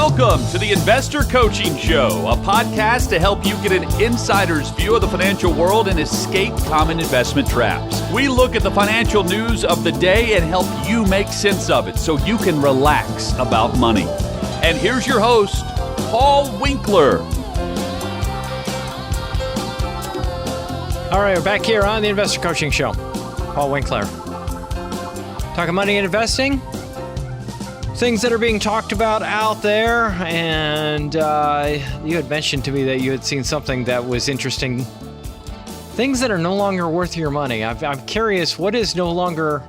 Welcome to the Investor Coaching Show, a podcast to help you get an insider's view of the financial world and escape common investment traps. We look at the financial news of the day and help you make sense of it so you can relax about money. And here's your host, Paul Winkler. All right, we're back here on the Investor Coaching Show. Paul Winkler. Talking money and investing. Things that are being talked about out there. And you had mentioned to me that you had seen something that was interesting. Things that are no longer worth your money. I'm curious, what is no longer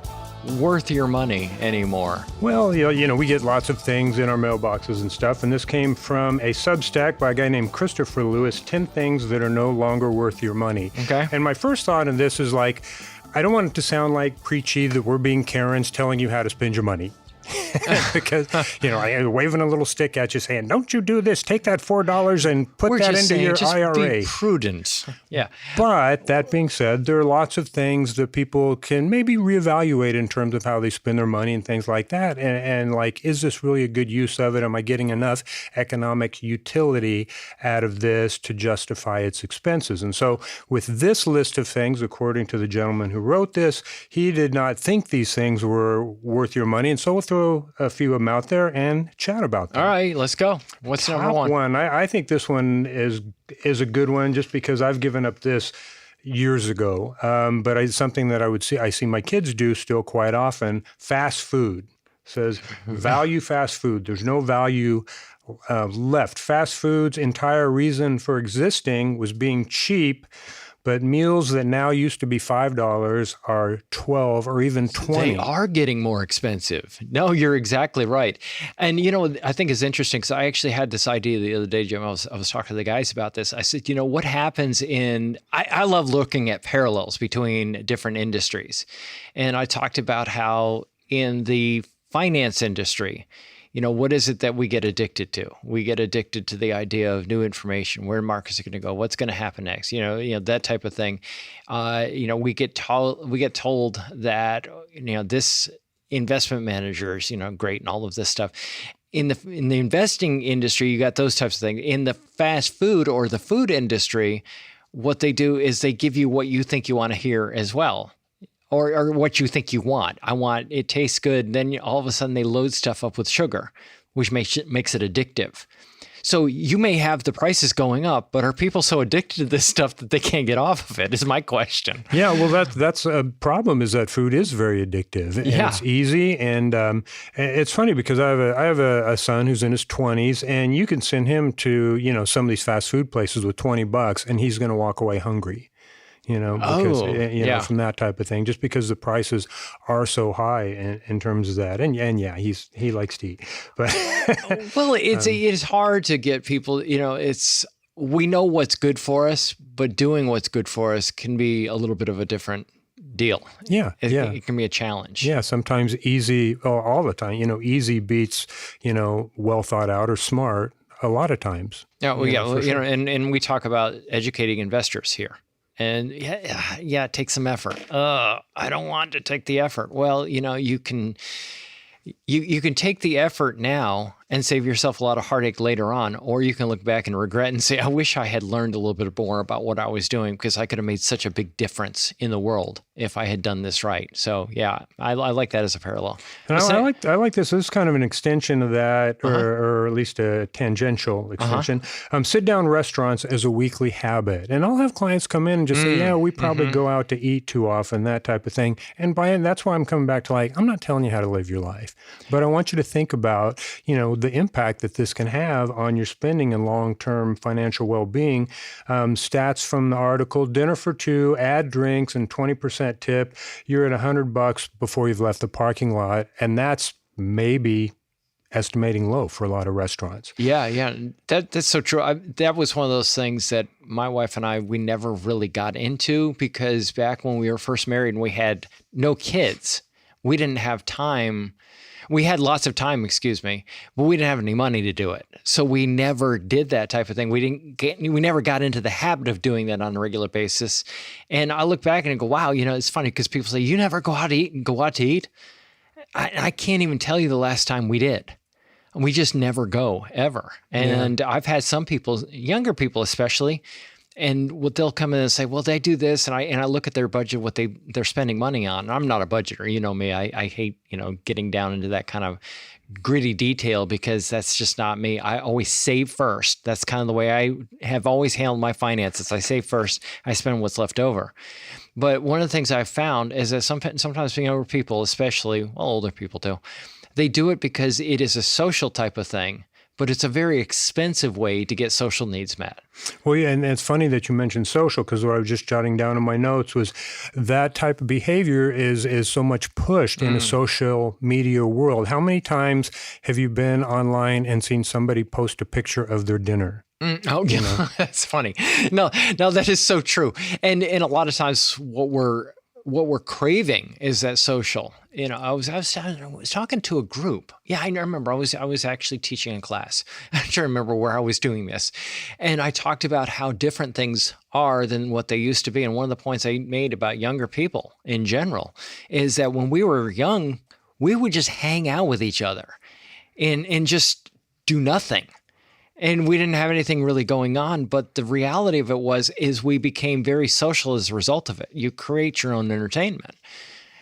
worth your money anymore? Well, we get lots of things in our mailboxes and stuff, and this came from a Substack by a guy named Christopher Lewis, 10 things that are no longer worth your money. Okay. And my first thought on this is like, I don't want it to sound like preachy that we're being Karens telling you how to spend your money. Because, I'm waving a little stick at you saying, don't you do this, take that $4 and put that into your IRA. Be prudent. Yeah. But that being said, there are lots of things that people can maybe reevaluate in terms of how they spend their money and things like that. And like, is this really a good use of it? Am I getting enough economic utility out of this to justify its expenses? And so with this list of things, according to the gentleman who wrote this, he did not think these things were worth your money. And so we'll throw a few of them out there and chat about them. All right, let's go. What's number Top one? one, I think this one is a good one just because I've given up this years ago. But it's something that I see my kids do still quite often. Fast food. Says value fast food. There's no value left. Fast food's entire reason for existing was being cheap. But meals that now used to be $5 are $12 or even $20. They are getting more expensive. No, you're exactly right. And, I think it's interesting because I actually had this idea the other day, Jim. I was talking to the guys about this. I said, what happens I love looking at parallels between different industries. And I talked about how in the finance industry, what is it that we get addicted to? We get addicted to the idea of new information. Where markets are going to go? What's going to happen next? That type of thing. We get told that this investment manager is great and all of this stuff. In the investing industry, you got those types of things. In the fast food or the food industry, what they do is they give you what you think you want to hear as well. Or what you think you want. It tastes good. Then all of a sudden they load stuff up with sugar, which makes it addictive. So you may have the prices going up, but are people so addicted to this stuff that they can't get off of it is my question. Yeah, well, that's a problem is that food is very addictive. And it's easy. And it's funny because I have a son who's in his 20s, and you can send him to, some of these fast food places with $20 and he's going to walk away hungry. Because from that type of thing, just because the prices are so high in terms of that. And he likes to eat. But well, it's hard to get people, we know what's good for us, but doing what's good for us can be a little bit of a different deal. It can be a challenge. Yeah, sometimes easy, all the time, easy beats, well thought out or smart a lot of times. Sure. And we talk about educating investors here. And it takes some effort. I don't want to take the effort. Well, you can take the effort now and save yourself a lot of heartache later on, or you can look back and regret and say, I wish I had learned a little bit more about what I was doing because I could have made such a big difference in the world if I had done this right. So I like that as a parallel. And I like this. This is kind of an extension of that, or at least a tangential extension. Sit down restaurants as a weekly habit. And I'll have clients come in and just say, we probably go out to eat too often, that type of thing. And that's why I'm coming back to I'm not telling you how to live your life, but I want you to think about, the impact that this can have on your spending and long-term financial well-being. Stats from the article: dinner for two, add drinks and 20% tip. You're at $100 before you've left the parking lot, and that's maybe estimating low for a lot of restaurants. Yeah, that's so true. That was one of those things that my wife and we never really got into because back when we were first married and we had no kids, we didn't have time. We had lots of time, but we didn't have any money to do it. So we never did that type of thing. We never got into the habit of doing that on a regular basis. And I look back and I go, wow, it's funny because people say, you never go out to eat? I can't even tell you the last time we did. We just never go ever. And I've had some people, younger people especially, and they'll come in and say, well, they do this. And I look at their budget, what they're spending money on. And I'm not a budgeter. You know me. I hate, getting down into that kind of gritty detail because that's just not me. I always save first. That's kind of the way I have always handled my finances. I save first. I spend what's left over. But one of the things I've found is that sometimes younger people, especially, older people too, they do it because it is a social type of thing, but it's a very expensive way to get social needs met. Well, yeah, and it's funny that you mentioned social, because what I was just jotting down in my notes was that type of behavior is so much pushed in a social media world. How many times have you been online and seen somebody post a picture of their dinner? Oh, yeah, that's funny. No, that is so true. And a lot of times what we're craving is that social. I was talking to a group. Yeah, I remember. I was actually teaching a class. I don't remember where I was doing this, and I talked about how different things are than what they used to be. And one of the points I made about younger people in general is that when we were young, we would just hang out with each other, and just do nothing. And we didn't have anything really going on, but the reality of it is we became very social as a result of it. You create your own entertainment.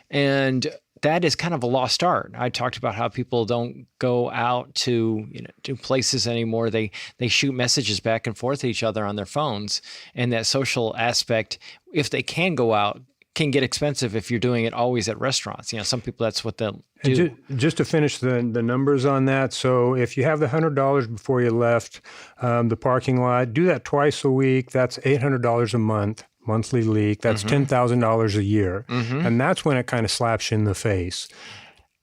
And that is kind of a lost art. I talked about how people don't go out to places anymore. They shoot messages back and forth to each other on their phones. And that social aspect, if they can go out, can get expensive if you're doing it always at restaurants. Some people, that's what they'll do. Just to finish the numbers on that. So if you have the $100 before you left the parking lot, do that twice a week. That's $800 a month, monthly leak. That's $10,000 a year. And that's when it kind of slaps you in the face.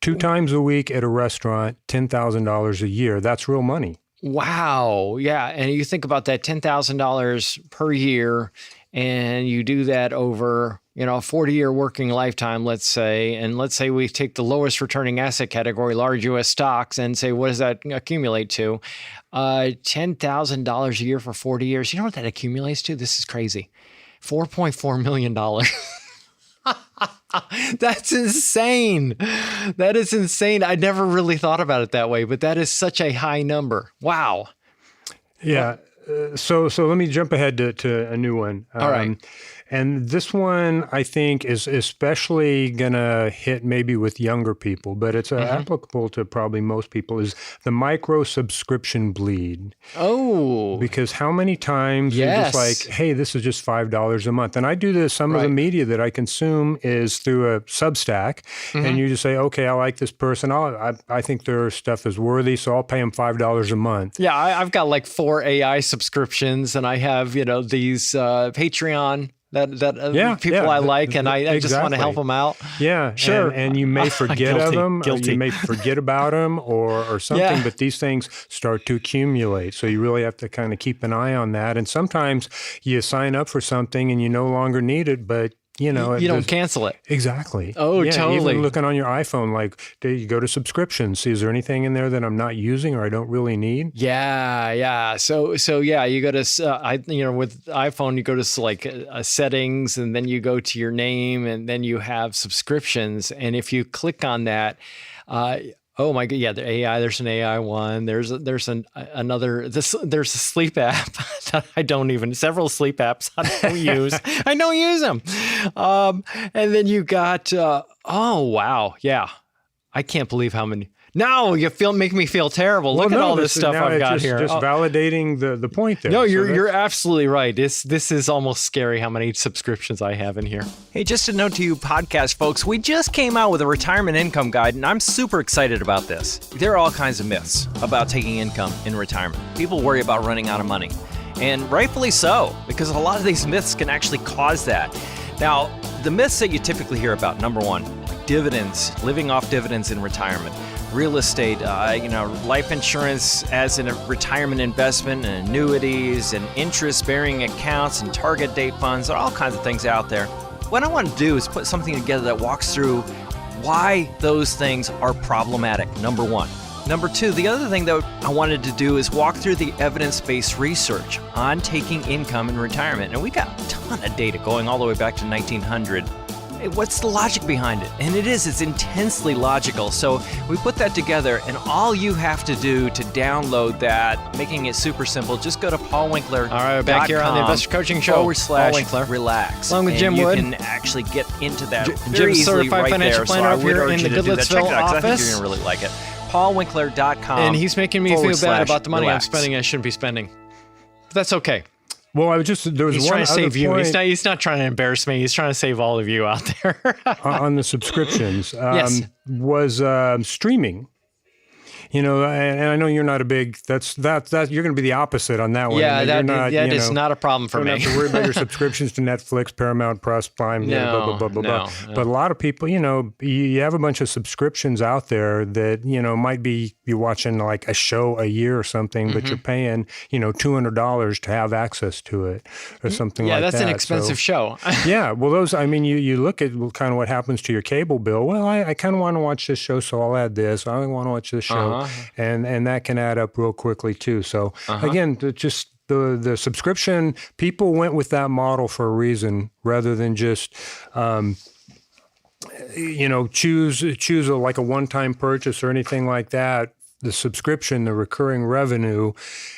2 times a week at a restaurant, $10,000 a year. That's real money. Wow. Yeah. And you think about that $10,000 per year, and you do that over, a 40-year working lifetime, let's say, and let's say we take the lowest returning asset category, large U.S. stocks, and say, what does that accumulate to? $10,000 a year for 40 years. You know what that accumulates to? This is crazy. $4.4 million. That's insane. That is insane. I never really thought about it that way, but that is such a high number. Wow. Yeah. So let me jump ahead to a new one. All right. And this one, I think, is especially going to hit maybe with younger people, but it's applicable to probably most people, is the micro subscription bleed. Oh. Because how many times you're just like, hey, this is just $5 a month. And I do this, some of the media that I consume is through a Substack, and you just say, okay, I like this person. I think their stuff is worthy, so I'll pay them $5 a month. Yeah, I've got like 4 AI subscriptions, and I have, these Patreon that people I like, and I just want to help them out. Yeah, sure. And you may forget of them, or you may forget about them, or something. But these things start to accumulate, so you really have to kind of keep an eye on that. And sometimes you sign up for something and you no longer need it, but you don't cancel it. Exactly. Oh, totally. Even looking on your iPhone, like, do you go to subscriptions? See, is there anything in there that I'm not using or I don't really need? Yeah. So yeah, you go to, with iPhone, you go to like settings, and then you go to your name, and then you have subscriptions. And if you click on that, oh my God! Yeah, the AI. There's an AI one. There's another. There's a sleep app that I don't even. Several sleep apps I don't use. I don't use them. And then you got. Oh wow! Yeah, I can't believe how many. No, make me feel terrible. Look at all this stuff I've got here. Just validating the point there. No, you're absolutely right. This is almost scary how many subscriptions I have in here. Hey, just a note to you podcast folks, we just came out with a retirement income guide, and I'm super excited about this. There are all kinds of myths about taking income in retirement. People worry about running out of money, and rightfully so, because a lot of these myths can actually cause that. Now, the myths that you typically hear about, number one, dividends, living off dividends in retirement. Real estate, life insurance as a retirement investment, and annuities, and interest-bearing accounts, and target date funds. There are all kinds of things out there. What I want to do is put something together that walks through why those things are problematic, number one. Number two, the other thing that I wanted to do is walk through the evidence-based research on taking income in retirement. And we got a ton of data going all the way back to 1900. hey, what's the logic behind it? And it's intensely logical. So we put that together, and all you have to do to download that, making it super simple, just go to paulwinkler.com. All right, we're back here on the Investor Coaching Show. /relax. Along with Jim Wood. You can actually get into that very easily right there. So I would urge you to do that. Check it out, 'cause I think you're going to really like it. paulwinkler.com. And he's making me feel bad about the money I'm spending I shouldn't be spending. But that's okay. Well, there was he's one trying to save you. Point, he's not trying to embarrass me. He's trying to save all of you out there. On the subscriptions, yes. Was streaming. And I know you're not a big. That's you're going to be the opposite on that one. Yeah, that is not a problem for me. You don't have to worry about your subscriptions to Netflix, Paramount Plus, Prime, blah blah blah blah. But a lot of people, you have a bunch of subscriptions out there that might be you're watching like a show a year or something, but you're paying $200 to have access to it or something like that. Yeah, that's an expensive show. Yeah, well, those. I mean, you look at kind of what happens to your cable bill. Well, I kind of want to watch this show, so I'll add this. I want to watch this show. And that can add up real quickly too. So again, just the subscription, people went with that model for a reason rather than just choose like a one-time purchase or anything like that. The subscription, the recurring revenue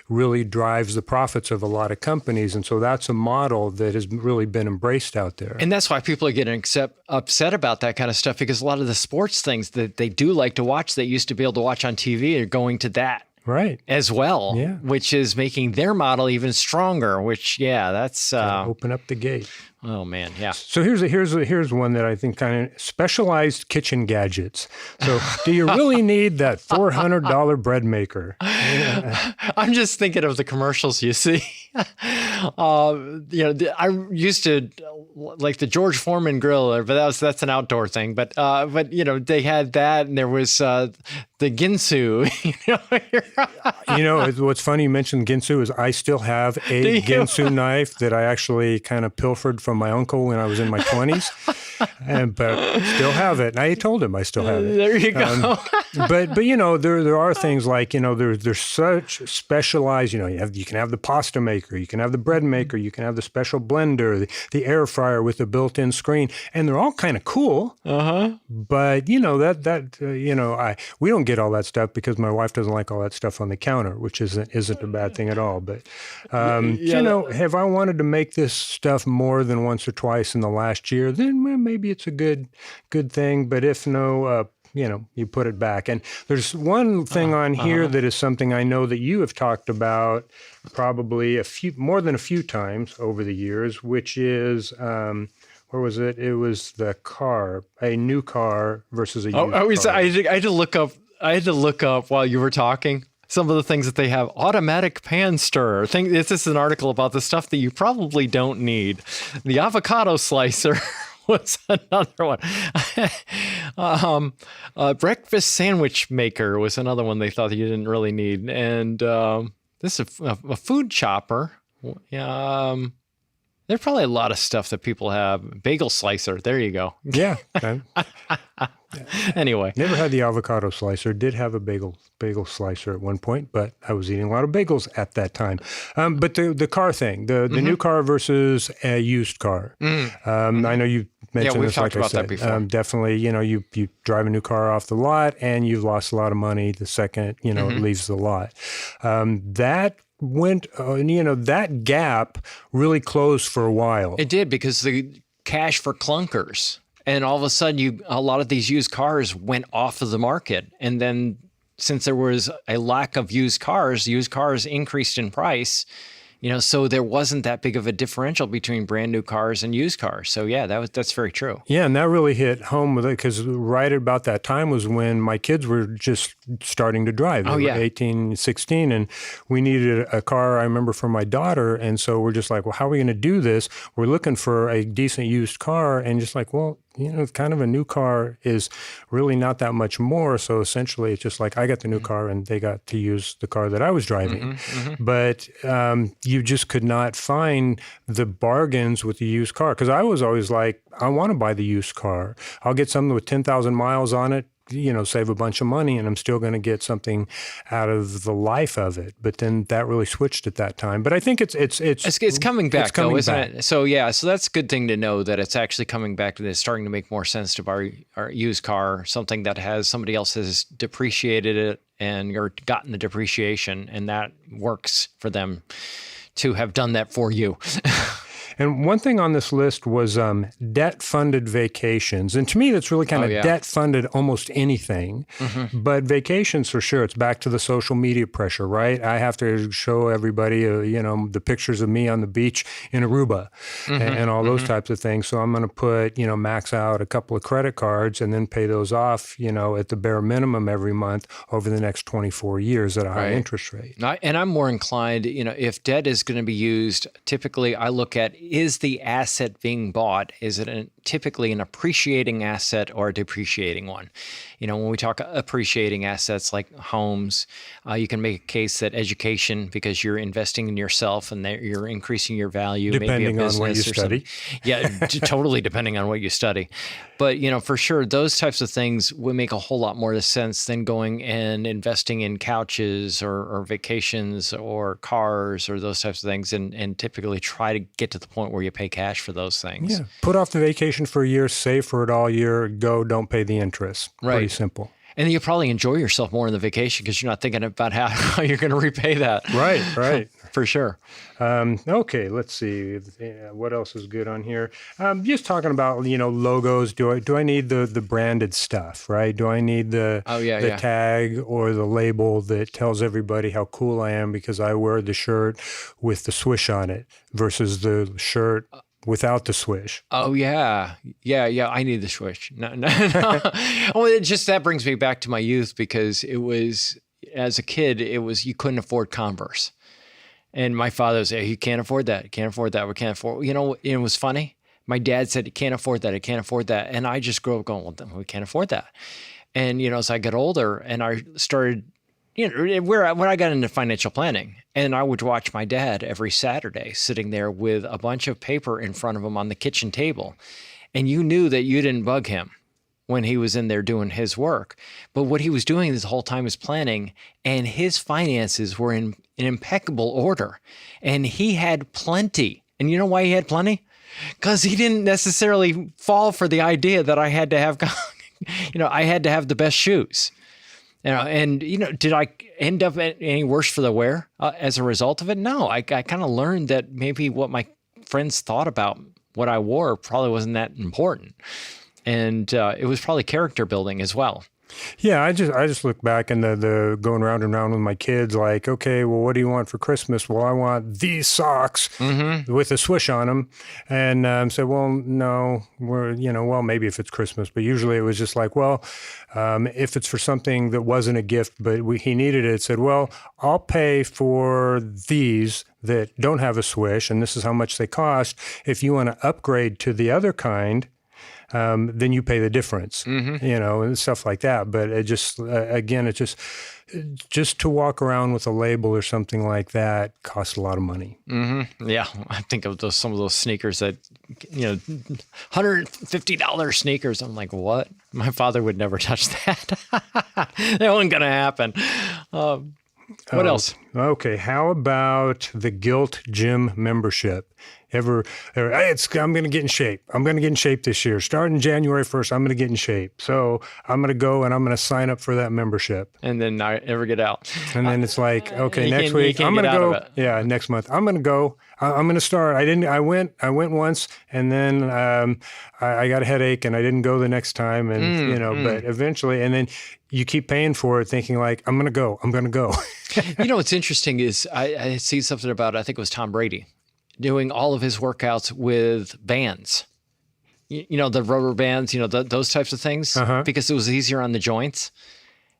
really drives the profits of a lot of companies. And so that's a model that has really been embraced out there. And that's why people are getting upset about that kind of stuff, because a lot of the sports things that they do like to watch, they used to be able to watch on TV, are going to that. Right. As well, yeah. Which is making their model even stronger, which, that's... open up the gate. Oh, man, yeah. So here's one that I think kind of specialized kitchen gadgets. So do you really need that $400 bread maker? Yeah. I'm just thinking of the commercials you see. I used to like the George Foreman grill, but that's an outdoor thing. But they had that, and there was the Ginsu. What's funny you mentioned Ginsu is I still have a Ginsu knife that I actually kind of pilfered from my uncle when I was in my 20s, but still have it. And I told him I still have it. There you go. But there are things like there's such specialized. You can have the pasta maker, you can have the bread maker, you can have the special blender, the air fryer with the built-in screen, and they're all kind of cool. But we don't get all that stuff because my wife doesn't like all that stuff on the counter, which isn't a bad thing at all. But have I wanted to make this stuff more than once or twice in the last year, then maybe it's a good thing. But if no, you put it back. And there's one thing on here that is something I know that you have talked about probably more than a few times over the years, which is where was it? It was the car, a new car versus a used car. I had to look up while you were talking some of the things that they have. Automatic pan stirrer. This is an article about the stuff that you probably don't need. The avocado slicer was another one. Breakfast sandwich maker was another one they thought that you didn't really need. And this is a food chopper. There's probably a lot of stuff that people have. Bagel slicer. There you go. Yeah. Anyway. Never had the avocado slicer. Did have a bagel slicer at one point, but I was eating a lot of bagels at that time. But the car thing, the new car versus a used car. I know you mentioned this, like I said. That definitely, you drive a new car off the lot and you've lost a lot of money the second, it leaves the lot. That went, that gap really closed for a while. It did, because the cash for clunkers. And all of a sudden, a lot of these used cars went off of the market. And then since there was a lack of used cars increased in price, so there wasn't that big of a differential between brand new cars and used cars. So yeah, that's very true. Yeah, and that really hit home with it, because right about that time was when my kids were just starting to drive. They were 18, 16, and we needed a car, I remember, for my daughter. And so we're just like, well, how are we going to do this? We're looking for a decent used car, and just like, well, kind of a new car is really not that much more. So essentially, it's just like I got the new car and they got to use the car that I was driving. But you just could not find the bargains with the used car. Because I was always like, I want to buy the used car. I'll get something with 10,000 miles on it, save a bunch of money and I'm still going to get something out of the life of it. But then that really switched at that time. But I think it's coming back, isn't back. it? So so that's a good thing to know that it's actually coming back to this, starting to make more sense to buy our used car, something that somebody else has depreciated it and you're gotten the depreciation, and that works for them to have done that for you. And one thing on this list was debt-funded vacations. And to me, that's really kind of debt-funded almost anything. But vacations, for sure, it's back to the social media pressure, right? I have to show everybody, the pictures of me on the beach in Aruba and all those types of things. So I'm going to put, max out a couple of credit cards and then pay those off, at the bare minimum every month over the next 24 years at a high interest rate. And I'm more inclined, if debt is going to be used, typically I look at, is the asset being bought, is it typically an appreciating asset or a depreciating one? When we talk appreciating assets like homes, you can make a case that education, because you're investing in yourself and you're increasing your value. Depending maybe a on what you study. Yeah, totally depending on what you study. But, for sure, those types of things would make a whole lot more sense than going and investing in couches or vacations or cars or those types of things, and typically try to get to the point where you pay cash for those things. Yeah, put off the vacation for a year, save for it all year, go, don't pay the interest. Right. Pretty simple. And then you probably enjoy yourself more in the vacation because you're not thinking about how you're going to repay that. Right. For sure. Okay, let's see. What else is good on here? Just talking about, logos. Do I need the branded stuff, right? Do I need the tag or the label that tells everybody how cool I am because I wear the shirt with the swish on it versus the shirt without the swish? Oh, yeah. I need the swish. No. Well, that brings me back to my youth, because it was, as a kid, you couldn't afford Converse. And my father would say, you can't afford that. Can't afford that. We can't afford. It was funny. My dad said, you can't afford that. I can't afford that. And I just grew up going, well, we can't afford that. And, as I got older and I started, when I got into financial planning, and I would watch my dad every Saturday sitting there with a bunch of paper in front of him on the kitchen table. And you knew that you didn't bug him when he was in there doing his work. But what he was doing this whole time is planning, and his finances were in impeccable order. And he had plenty. And you know why he had plenty? Because he didn't necessarily fall for the idea that I had to have, I had to have the best shoes. Did I end up any worse for the wear as a result of it? No, I kind of learned that maybe what my friends thought about what I wore probably wasn't that important. And it was probably character building as well. Yeah, I just look back and the going round and round with my kids, like, okay, well, what do you want for Christmas? Well, I want these socks with a swish on them. And said, well, no, maybe if it's Christmas, but usually it was just like, well, if it's for something that wasn't a gift, but he needed it, said, well, I'll pay for these that don't have a swish, and this is how much they cost. If you want to upgrade to the other kind, then you pay the difference, and stuff like that. But it just, again, just to walk around with a label or something like that costs a lot of money. Yeah, I think of some of those sneakers that, $150 sneakers. I'm like, what? My father would never touch that. That wasn't going to happen. What else? Okay, how about the Guilt Gym membership? I'm going to get in shape. I'm going to get in shape this year. Starting January 1st, I'm going to get in shape. So I'm going to go and I'm going to sign up for that membership. And then not ever get out. And then it's like, okay, next week I'm going to go. Yeah, next month I'm going to go. I'm going to start. I went once, and then I got a headache and I didn't go the next time. And but eventually, and then you keep paying for it, thinking like, I'm going to go. What's interesting is I see something about, I think it was Tom Brady, doing all of his workouts with bands, the rubber bands, those types of things, because it was easier on the joints.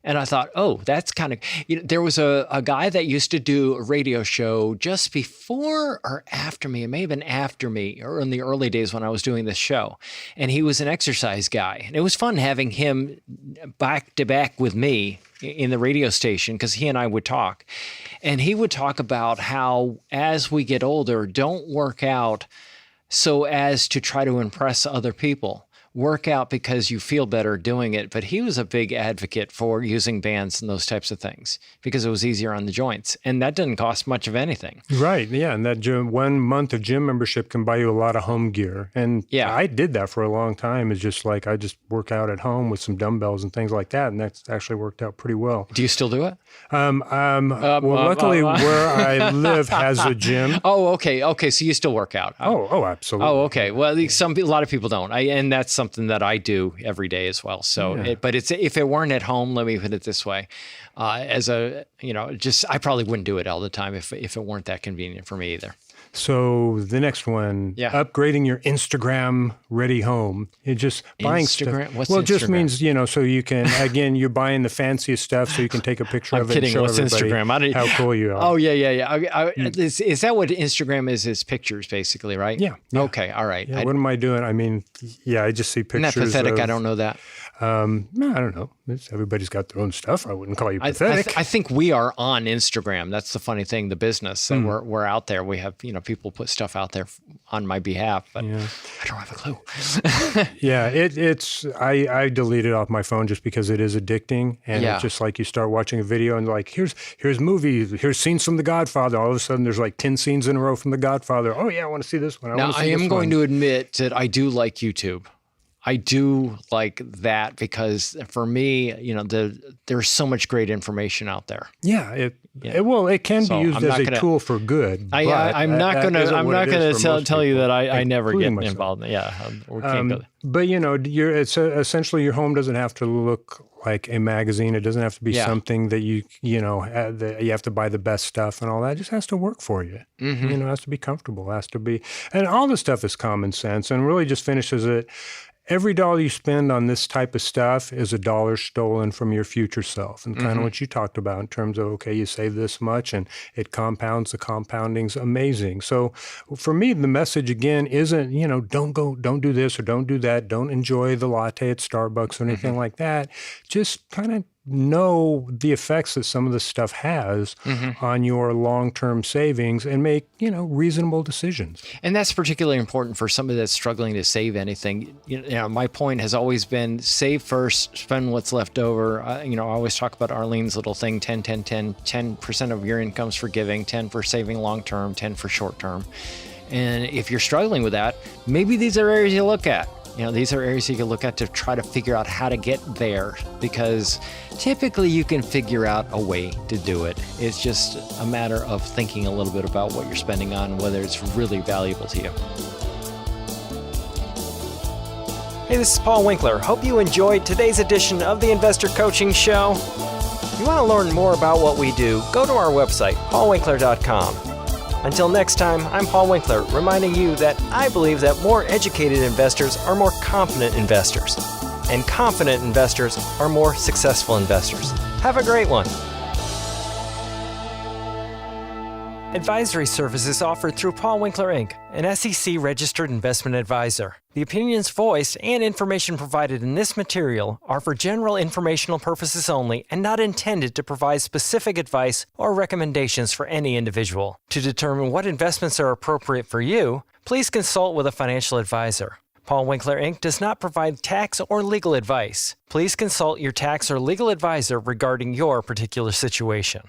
And I thought, oh, that's kind of, there was a guy that used to do a radio show just before or after me. It may have been after me, or in the early days when I was doing this show. And he was an exercise guy. And it was fun having him back to back with me in the radio station, because he and I would talk. And he would talk about how, as we get older, don't work out so as to try to impress other people. work out because you feel better doing it. But he was a big advocate for using bands and those types of things because it was easier on the joints. And that didn't cost much of anything. Right. Yeah. And that 1 month of gym membership can buy you a lot of home gear. And I did that for a long time. It's just like I just work out at home with some dumbbells and things like that. And that's actually worked out pretty well. Do you still do it? Luckily where I live has a gym. Oh, okay. Okay. So you still work out. Oh, absolutely. Oh, okay. Well, a lot of people don't. And that's something that I do every day as well. So, but if it weren't at home, let me put it this way, I probably wouldn't do it all the time if it weren't that convenient for me either. So the next one, upgrading your Instagram ready home. It just buying Instagram? stuff. What's well, Instagram? It just means, so you can, again, you're buying the fanciest stuff so you can take a picture of it and show What's everybody Instagram? how cool you are. Oh, yeah. Is that what Instagram is? Is pictures basically, right? Yeah. Okay. All right. Yeah, what am I doing? I mean, I just see pictures. Isn't that pathetic? I don't know that. No, I don't know. Everybody's got their own stuff. I wouldn't call you pathetic. I think we are on Instagram. That's the funny thing, the business. And we're out there. We have, people put stuff out there on my behalf, but I don't have a clue. Yeah, I delete it off my phone just because it is addicting. And it's just like you start watching a video and like, here's movies, here's scenes from The Godfather. All of a sudden there's like 10 scenes in a row from The Godfather. Oh yeah, I want to see this one. I am going to admit that I do like YouTube. I do like that because for me, there's so much great information out there. Yeah, it can be used as a tool for good. I'm not going to tell you that I never get involved. Yeah, we can't go there. But essentially your home doesn't have to look like a magazine. It doesn't have to be something that you have to buy the best stuff and all that. It just has to work for you. Mm-hmm. It has to be comfortable. It has to be, and all this stuff is common sense and really just finishes it. Every dollar you spend on this type of stuff is a dollar stolen from your future self. And kind of what you talked about in terms of, okay, you save this much and it compounds. The compounding's amazing. So for me, the message again isn't, don't do this or don't do that. Don't enjoy the latte at Starbucks or anything like that. Just kind of know the effects that some of this stuff has on your long-term savings and make, reasonable decisions. And that's particularly important for somebody that's struggling to save anything. My point has always been save first, spend what's left over. I always talk about Arlene's little thing, 10, 10, 10, 10% of your income's for giving, 10 for saving long-term, 10 for short-term. And if you're struggling with that, maybe these are areas you look at. These are areas you can look at to try to figure out how to get there because typically you can figure out a way to do it. It's just a matter of thinking a little bit about what you're spending on and whether it's really valuable to you. Hey, this is Paul Winkler. Hope you enjoyed today's edition of the Investor Coaching Show. If you want to learn more about what we do, go to our website, paulwinkler.com. Until next time, I'm Paul Winkler, reminding you that I believe that more educated investors are more confident investors, and confident investors are more successful investors. Have a great one. Advisory services offered through Paul Winkler, Inc., an SEC-registered investment advisor. The opinions voiced and information provided in this material are for general informational purposes only and not intended to provide specific advice or recommendations for any individual. To determine what investments are appropriate for you, please consult with a financial advisor. Paul Winkler, Inc. does not provide tax or legal advice. Please consult your tax or legal advisor regarding your particular situation.